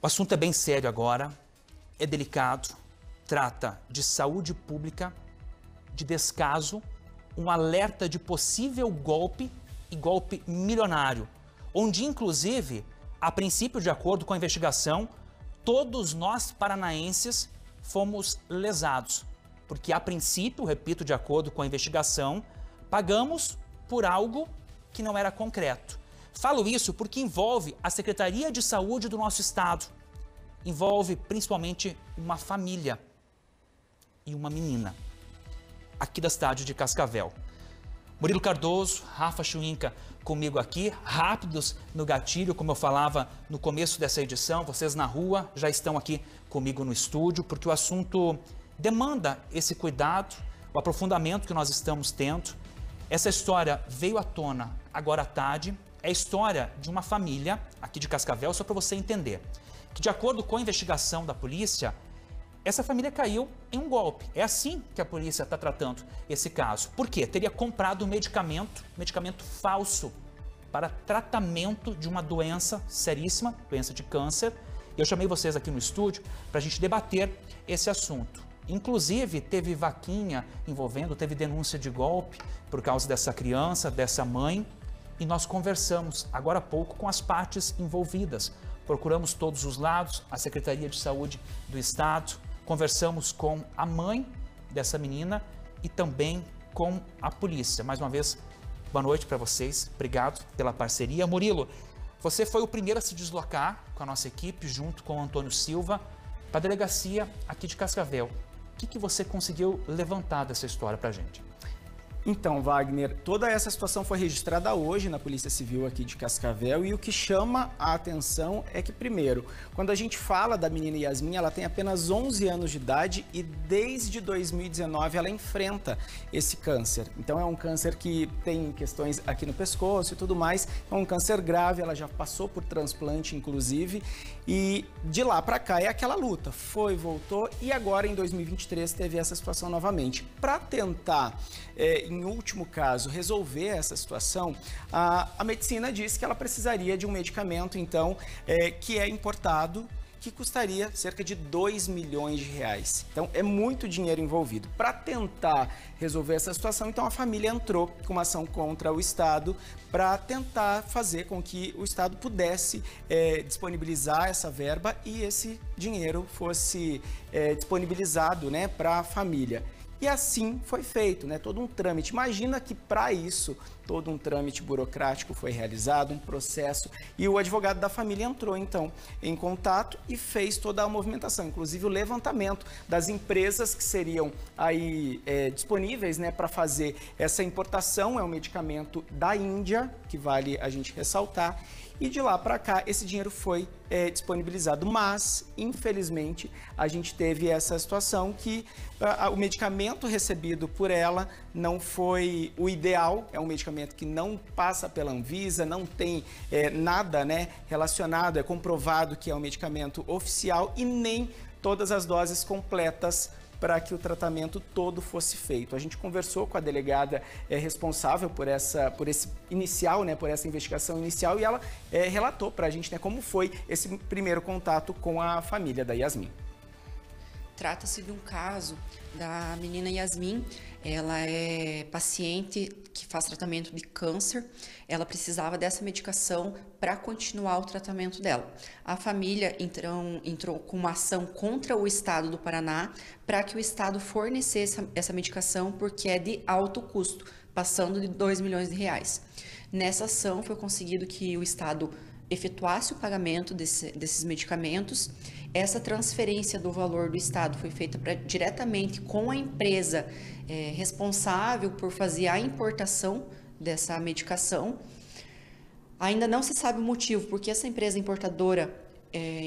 O assunto é bem sério agora, é delicado, trata de saúde pública, de descaso, um alerta de possível golpe e golpe milionário, onde inclusive, a princípio, de acordo com a investigação, todos nós paranaenses fomos lesados, porque a princípio, repito, de acordo com a investigação, pagamos por algo que não era concreto. Falo isso porque envolve a Secretaria de Saúde do nosso estado, envolve principalmente uma família e uma menina, aqui da cidade de Cascavel. Murilo Cardoso, Rafa Chuinca comigo aqui, rápidos no gatilho, como eu falava no começo dessa edição, vocês na rua já estão aqui comigo no estúdio, porque o assunto demanda esse cuidado, o aprofundamento que nós estamos tendo. Essa história veio à tona agora à tarde, é a história de uma família aqui de Cascavel, só para você entender, que de acordo com a investigação da polícia, essa família caiu em um golpe. É assim que a polícia está tratando esse caso. Por quê? Teria comprado um medicamento falso para tratamento de uma doença seríssima, doença de câncer. Eu chamei vocês aqui no estúdio para a gente debater esse assunto. Inclusive, teve vaquinha envolvendo, teve denúncia de golpe por causa dessa criança, dessa mãe. E nós conversamos agora há pouco com as partes envolvidas. Procuramos todos os lados, a Secretaria de Saúde do Estado, conversamos com a mãe dessa menina e também com a polícia. Mais uma vez, boa noite para vocês, obrigado pela parceria. Murilo, você foi o primeiro a se deslocar com a nossa equipe, junto com o Antônio Silva, para a delegacia aqui de Cascavel. O que você conseguiu levantar dessa história para a gente? Então, Wagner, toda essa situação foi registrada hoje na Polícia Civil aqui de Cascavel e o que chama a atenção é que, primeiro, quando a gente fala da menina Yasmin, ela tem apenas 11 anos de idade e desde 2019 ela enfrenta esse câncer. Então é um câncer que tem questões aqui no pescoço e tudo mais, é um câncer grave, ela já passou por transplante, inclusive, e de lá para cá é aquela luta, foi, voltou e agora em 2023 teve essa situação novamente. Para tentar, em último caso, resolver essa situação, a medicina diz que ela precisaria de um medicamento, então, que é importado, que custaria cerca de 2 milhões de reais. Então, é muito dinheiro envolvido. Para tentar resolver essa situação, então a família entrou com uma ação contra o Estado para tentar fazer com que o Estado pudesse disponibilizar essa verba e esse dinheiro fosse disponibilizado, né, para a família. E assim foi feito, né? Todo um trâmite. Imagina que para isso, todo um trâmite burocrático foi realizado, um processo, e o advogado da família entrou, então, em contato e fez toda a movimentação, inclusive o levantamento das empresas que seriam aí disponíveis, né, para fazer essa importação. É um medicamento da Índia, que vale a gente ressaltar, e de lá para cá esse dinheiro foi disponibilizado, mas infelizmente a gente teve essa situação que o medicamento recebido por ela não foi o ideal, é um medicamento que não passa pela Anvisa, não tem nada, né, relacionado, é comprovado que é um medicamento oficial e nem todas as doses completas para que o tratamento todo fosse feito. A gente conversou com a delegada responsável por esse inicial, né, por essa investigação inicial, e ela relatou para a gente, né, como foi esse primeiro contato com a família da Yasmin. Trata-se de um caso da menina Yasmin. Ela é paciente que faz tratamento de câncer. Ela precisava dessa medicação para continuar o tratamento dela. A família entrou com uma ação contra o Estado do Paraná para que o Estado fornecesse essa medicação, porque é de alto custo, passando de 2 milhões de reais. Nessa ação foi conseguido que o Estado efetuasse o pagamento desses medicamentos. Essa transferência do valor do Estado foi feita diretamente com a empresa responsável por fazer a importação dessa medicação. Ainda não se sabe o motivo, porque essa empresa importadora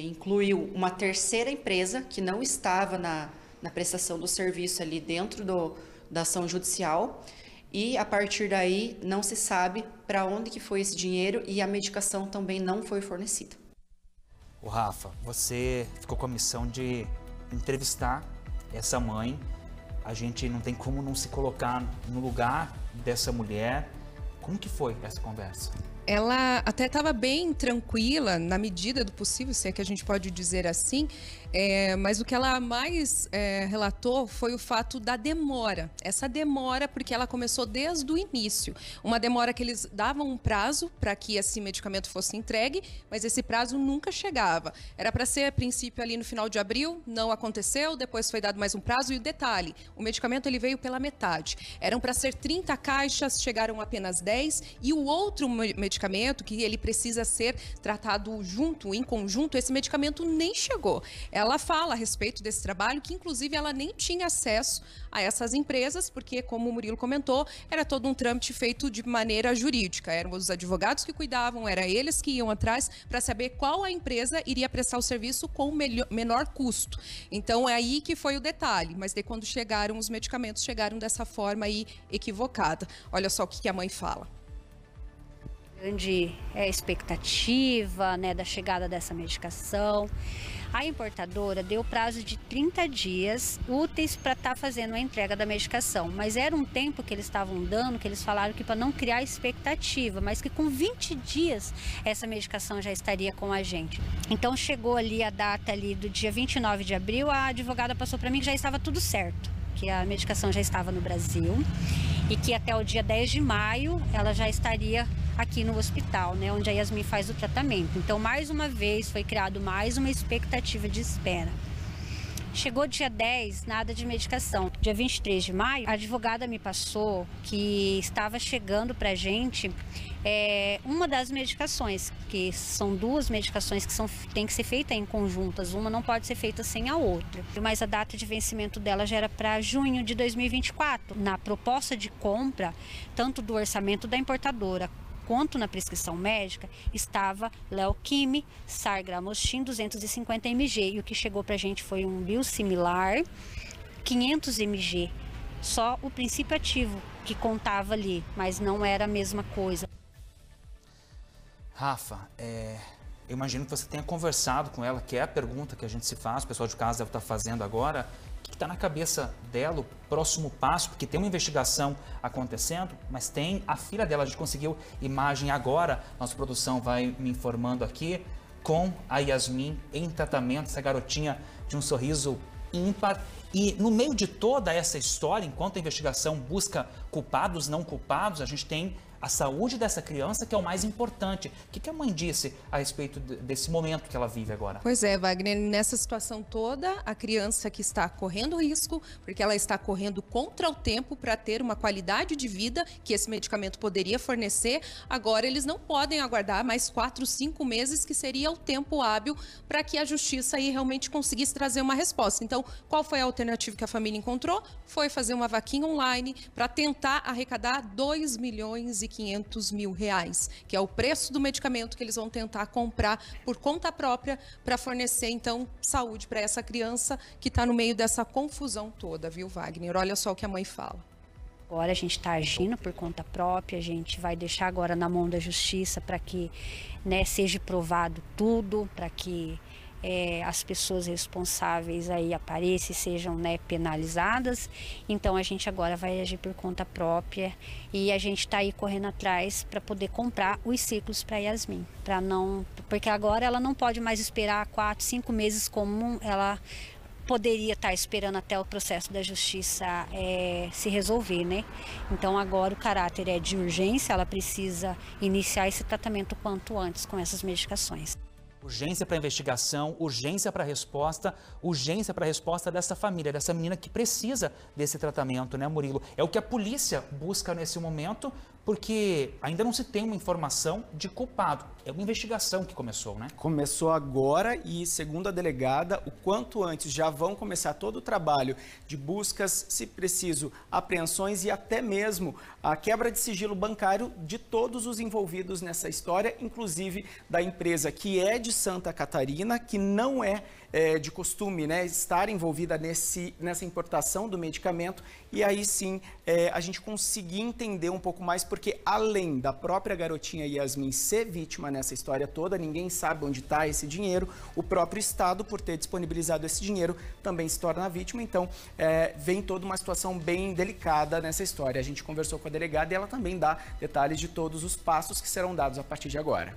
incluiu uma terceira empresa que não estava na prestação do serviço ali dentro da ação judicial. E a partir daí não se sabe para onde que foi esse dinheiro e a medicação também não foi fornecida. Ô Rafa, você ficou com a missão de entrevistar essa mãe. A gente não tem como não se colocar no lugar dessa mulher. Como que foi essa conversa? Ela até estava bem tranquila, na medida do possível, se é que a gente pode dizer assim, mas o que ela mais relatou foi o fato da demora. Essa demora, porque ela começou desde o início. Uma demora que eles davam um prazo para que esse medicamento fosse entregue, mas esse prazo nunca chegava. Era para ser, a princípio, ali no final de abril, não aconteceu, depois foi dado mais um prazo. E o detalhe, o medicamento ele veio pela metade. Eram para ser 30 caixas, chegaram apenas 10, e o outro medicamento que ele precisa ser tratado junto, em conjunto, esse medicamento nem chegou. Ela fala a respeito desse trabalho que, inclusive, ela nem tinha acesso a essas empresas, porque, como o Murilo comentou, era todo um trâmite feito de maneira jurídica. Eram os advogados que cuidavam, era eles que iam atrás para saber qual a empresa iria prestar o serviço com o menor custo. Então, é aí que foi o detalhe. Mas daí, quando chegaram os medicamentos, chegaram dessa forma aí equivocada. Olha só o que a mãe fala. Grande expectativa, né, da chegada dessa medicação. A importadora deu prazo de 30 dias úteis para estar fazendo a entrega da medicação, mas era um tempo que eles estavam dando, que eles falaram que para não criar expectativa, mas que com 20 dias essa medicação já estaria com a gente. Então chegou ali a data ali do dia 29 de abril, a advogada passou para mim que já estava tudo certo, que a medicação já estava no Brasil e que até o dia 10 de maio ela já estaria aqui no hospital, né, onde a Yasmin faz o tratamento. Então, mais uma vez, foi criado mais uma expectativa de espera. Chegou dia 10, nada de medicação. Dia 23 de maio, a advogada me passou que estava chegando para a gente uma das medicações, que são duas medicações que tem que ser feitas em conjuntas, uma não pode ser feita sem a outra. Mas a data de vencimento dela já era para junho de 2024. Na proposta de compra, tanto do orçamento da importadora quanto na prescrição médica, estava Leoquime, Sargramostim 250 mg. E o que chegou para a gente foi um biosimilar 500 mg. Só o princípio ativo que contava ali, mas não era a mesma coisa. Rafa, eu imagino que você tenha conversado com ela, que é a pergunta que a gente se faz, o pessoal de casa deve estar fazendo agora. O que está na cabeça dela, o próximo passo? Porque tem uma investigação acontecendo, mas tem a filha dela. A gente conseguiu imagem agora, nossa produção vai me informando aqui, com a Yasmin em tratamento, essa garotinha de um sorriso ímpar. E no meio de toda essa história, enquanto a investigação busca culpados, não culpados, a gente tem a saúde dessa criança, que é o mais importante. O que a mãe disse a respeito desse momento que ela vive agora? Pois é, Wagner, nessa situação toda, a criança que está correndo risco, porque ela está correndo contra o tempo para ter uma qualidade de vida que esse medicamento poderia fornecer, agora eles não podem aguardar mais 4, 5 meses, que seria o tempo hábil para que a justiça aí realmente conseguisse trazer uma resposta. Então, qual foi a alternativa que a família encontrou? Foi fazer uma vaquinha online para tentar arrecadar R$2.500.000, que é o preço do medicamento que eles vão tentar comprar por conta própria para fornecer, então, saúde para essa criança que está no meio dessa confusão toda, viu, Wagner? Olha só o que a mãe fala. Agora a gente está agindo por conta própria, a gente vai deixar agora na mão da justiça para que, né, seja provado tudo, para que as pessoas responsáveis aí apareçam e sejam, né, penalizadas. Então a gente agora vai agir por conta própria e a gente está aí correndo atrás para poder comprar os ciclos para Yasmin, porque agora ela não pode mais esperar 4, 5 meses como ela poderia estar esperando até o processo da justiça se resolver, né? Então agora o caráter é de urgência, ela precisa iniciar esse tratamento o quanto antes com essas medicações. Urgência para investigação, urgência para resposta, urgência para resposta dessa família, dessa menina que precisa desse tratamento, né, Murilo? É o que a polícia busca nesse momento, porque ainda não se tem uma informação de culpado. É uma investigação que começou, né? Começou agora e, segundo a delegada, o quanto antes já vão começar todo o trabalho de buscas, se preciso, apreensões e até mesmo a quebra de sigilo bancário de todos os envolvidos nessa história, inclusive da empresa que é de Santa Catarina, que não é de costume, né, estar envolvida nessa importação do medicamento, e aí sim a gente conseguir entender um pouco mais, porque além da própria garotinha Yasmin ser vítima nessa história toda, ninguém sabe onde está esse dinheiro, o próprio Estado, por ter disponibilizado esse dinheiro, também se torna vítima. Então, vem toda uma situação bem delicada nessa história. A gente conversou com a delegada e ela também dá detalhes de todos os passos que serão dados a partir de agora.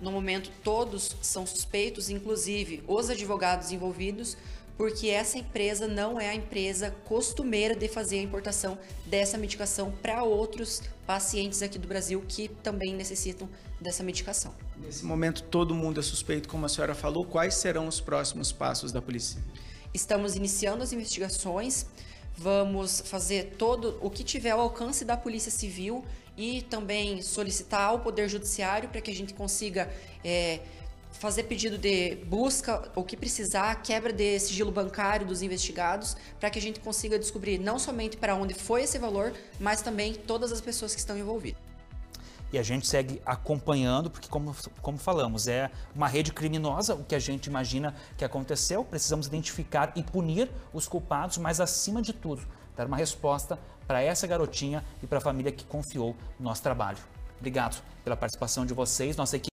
No momento, todos são suspeitos, inclusive os advogados envolvidos, porque essa empresa não é a empresa costumeira de fazer a importação dessa medicação para outros pacientes aqui do Brasil que também necessitam dessa medicação. Nesse momento, todo mundo é suspeito, como a senhora falou. Quais serão os próximos passos da polícia? Estamos iniciando as investigações, vamos fazer todo o que tiver ao alcance da Polícia Civil e também solicitar ao Poder Judiciário para que a gente consiga fazer pedido de busca, o que precisar, quebra de sigilo bancário dos investigados, para que a gente consiga descobrir não somente para onde foi esse valor, mas também todas as pessoas que estão envolvidas. E a gente segue acompanhando, porque como falamos, é uma rede criminosa, o que a gente imagina que aconteceu. Precisamos identificar e punir os culpados, mas acima de tudo, dar uma resposta para essa garotinha e para a família que confiou no nosso trabalho. Obrigado pela participação de vocês, nossa equipe.